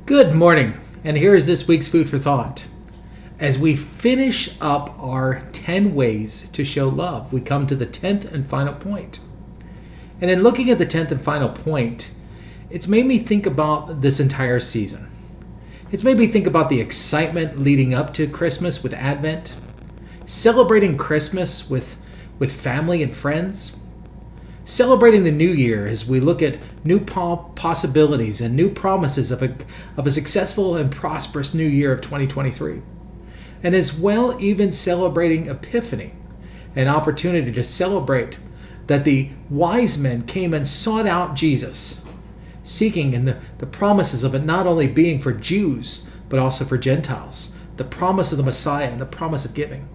Good morning, and here is this week's food for thought. As we finish up our 10 ways to show love, we come to the 10th and final point. And in looking at the 10th and final point, it's made me think about this entire season. It's made me think about the excitement leading up to Christmas with Advent, celebrating Christmas with family and friends, celebrating the new year as we look at new possibilities and new promises of a successful and prosperous new year of 2023. And as well, even celebrating Epiphany, an opportunity to celebrate that the wise men came and sought out Jesus, seeking in the promises of it not only being for Jews, but also for Gentiles, the promise of the Messiah and the promise of giving.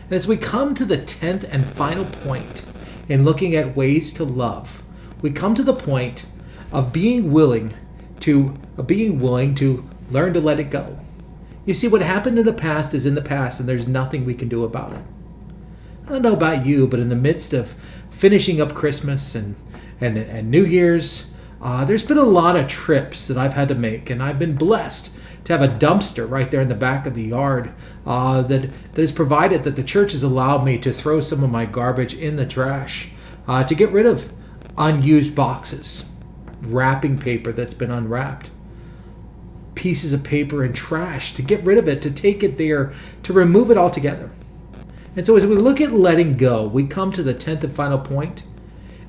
And as we come to the 10th and final point, in looking at ways to love, we come to the point of being willing to learn to let it go. You see, what happened in the past is in the past, and there's nothing we can do about it. I don't know about you, but in the midst of finishing up Christmas and New Year's, there's been a lot of trips that I've had to make, and I've been blessed to have a dumpster right there in the back of the yard that has provided that the church has allowed me to throw some of my garbage in the trash to get rid of unused boxes, wrapping paper that's been unwrapped, pieces of paper and trash, to get rid of it, to take it there, to remove it altogether. And so as we look at letting go, we come to the 10th and final point,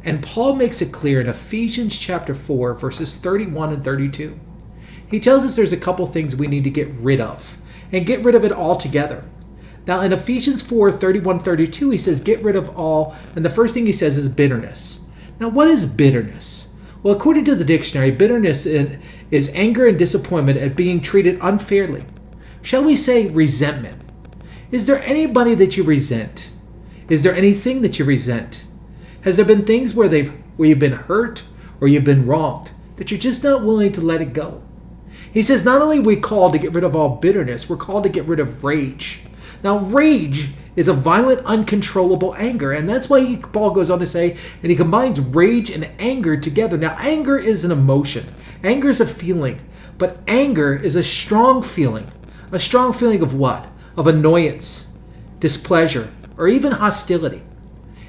and Paul makes it clear in Ephesians chapter 4, verses 31 and 32. He tells us there's a couple things we need to get rid of, and get rid of it altogether. Now in Ephesians 4, 31, 32, he says get rid of all, and the first thing he says is bitterness. Now what is bitterness? Well, according to the dictionary, bitterness is anger and disappointment at being treated unfairly. Shall we say resentment? Is there anybody that you resent? Is there anything that you resent? Has there been things where you've been hurt or you've been wronged that you're just not willing to let it go? He says not only are we called to get rid of all bitterness, we're called to get rid of rage. Now, rage is a violent, uncontrollable anger, and that's why Paul goes on to say, and he combines rage and anger together. Now, anger is an emotion. Anger is a feeling, but anger is a strong feeling. A strong feeling of what? Of annoyance, displeasure, or even hostility.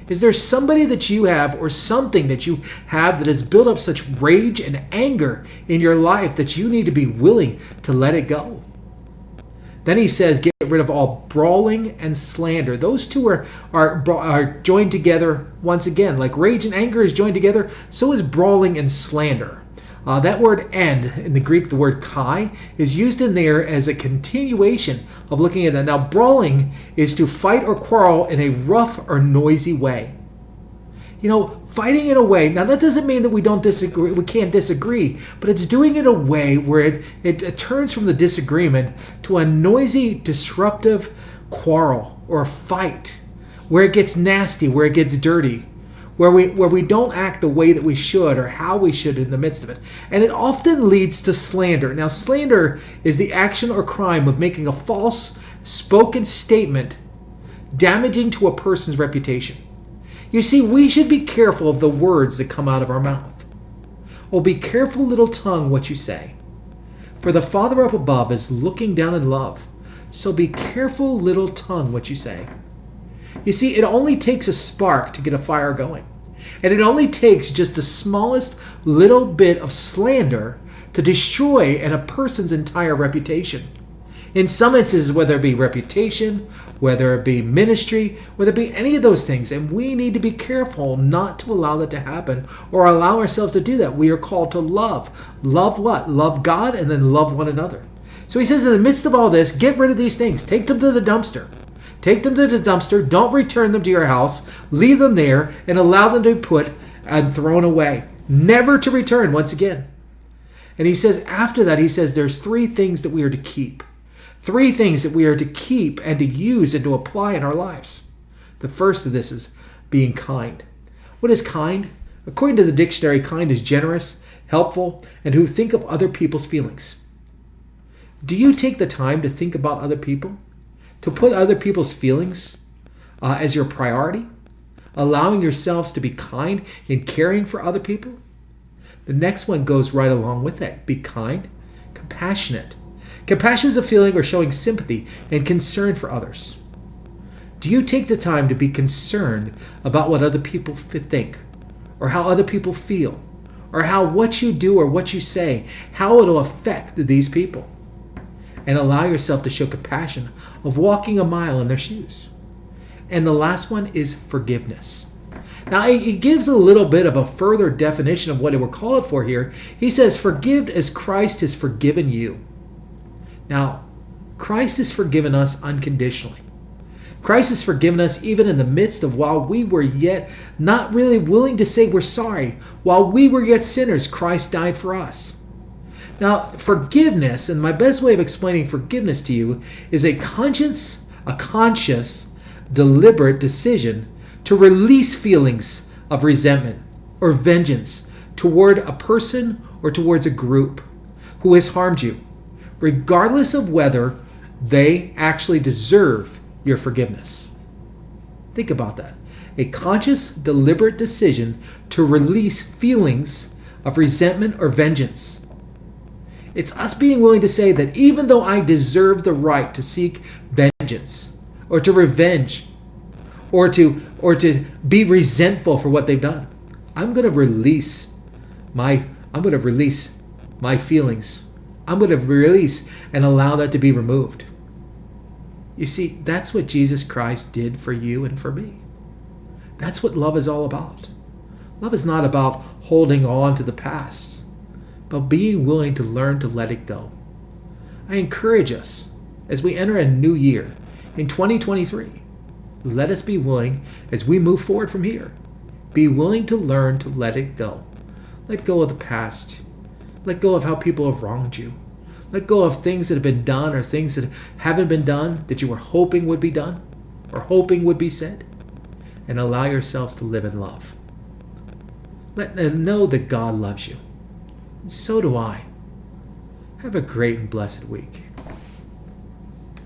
Is there somebody that you have or something that you have that has built up such rage and anger in your life that you need to be willing to let it go? Then he says, get rid of all brawling and slander. Those two are joined together once again. Like rage and anger is joined together, so is brawling and slander. That word "and" in the Greek, the word "kai," is used in there as a continuation of looking at that. Now, brawling is to fight or quarrel in a rough or noisy way. You know, fighting in a way, now that doesn't mean that we can't disagree, but it's doing it in a way where it turns from the disagreement to a noisy, disruptive quarrel or fight, where it gets nasty, where it gets dirty, where we don't act the way that we should or how we should in the midst of it. And it often leads to slander. Now, slander is the action or crime of making a false spoken statement damaging to a person's reputation. You see, we should be careful of the words that come out of our mouth. Oh, be careful, little tongue, what you say. For the Father up above is looking down in love. So be careful, little tongue, what you say. You see, it only takes a spark to get a fire going. And it only takes just the smallest little bit of slander to destroy a person's entire reputation. In some instances, whether it be reputation, whether it be ministry, whether it be any of those things, and we need to be careful not to allow that to happen or allow ourselves to do that. We are called to love. Love what? Love God and then love one another. So he says in the midst of all this, get rid of these things. Take them to the dumpster. Take them to the dumpster. Don't return them to your house. Leave them there and allow them to be put and thrown away. Never to return once again. And he says after that, he says there's three things that we are to keep. Three things that we are to keep and to use and to apply in our lives. The first of this is being kind. What is kind? According to the dictionary, kind is generous, helpful, and who think of other people's feelings. Do you take the time to think about other people? To put other people's feelings as your priority? Allowing yourselves to be kind in caring for other people? The next one goes right along with that. Be kind. Compassionate. Compassion is a feeling or showing sympathy and concern for others. Do you take the time to be concerned about what other people think, or how other people feel, or how what you do or what you say, how it'll affect these people? And allow yourself to show compassion of walking a mile in their shoes. And the last one is forgiveness. Now, it gives a little bit of a further definition of what we're called for here. He says, forgive as Christ has forgiven you. Now, Christ has forgiven us unconditionally. Christ has forgiven us even in the midst of while we were yet not really willing to say we're sorry. While we were yet sinners, Christ died for us. Now, forgiveness, and my best way of explaining forgiveness to you, is a conscious, deliberate decision to release feelings of resentment or vengeance toward a person or towards a group who has harmed you, regardless of whether they actually deserve your forgiveness. Think about that. A conscious, deliberate decision to release feelings of resentment or vengeance. It's us being willing to say that even though I deserve the right to seek vengeance or to revenge or to be resentful for what they've done, I'm going to release my feelings. I'm going to release and allow that to be removed. You see, that's what Jesus Christ did for you and for me. That's what love is all about. Love is not about holding on to the past, but being willing to learn to let it go. I encourage us as we enter a new year in 2023, let us be willing as we move forward from here. Be willing to learn to let it go. Let go of the past. Let go of how people have wronged you. Let go of things that have been done or things that haven't been done that you were hoping would be done or hoping would be said. And allow yourselves to live in love. Let them know that God loves you. And so do I. Have a great and blessed week.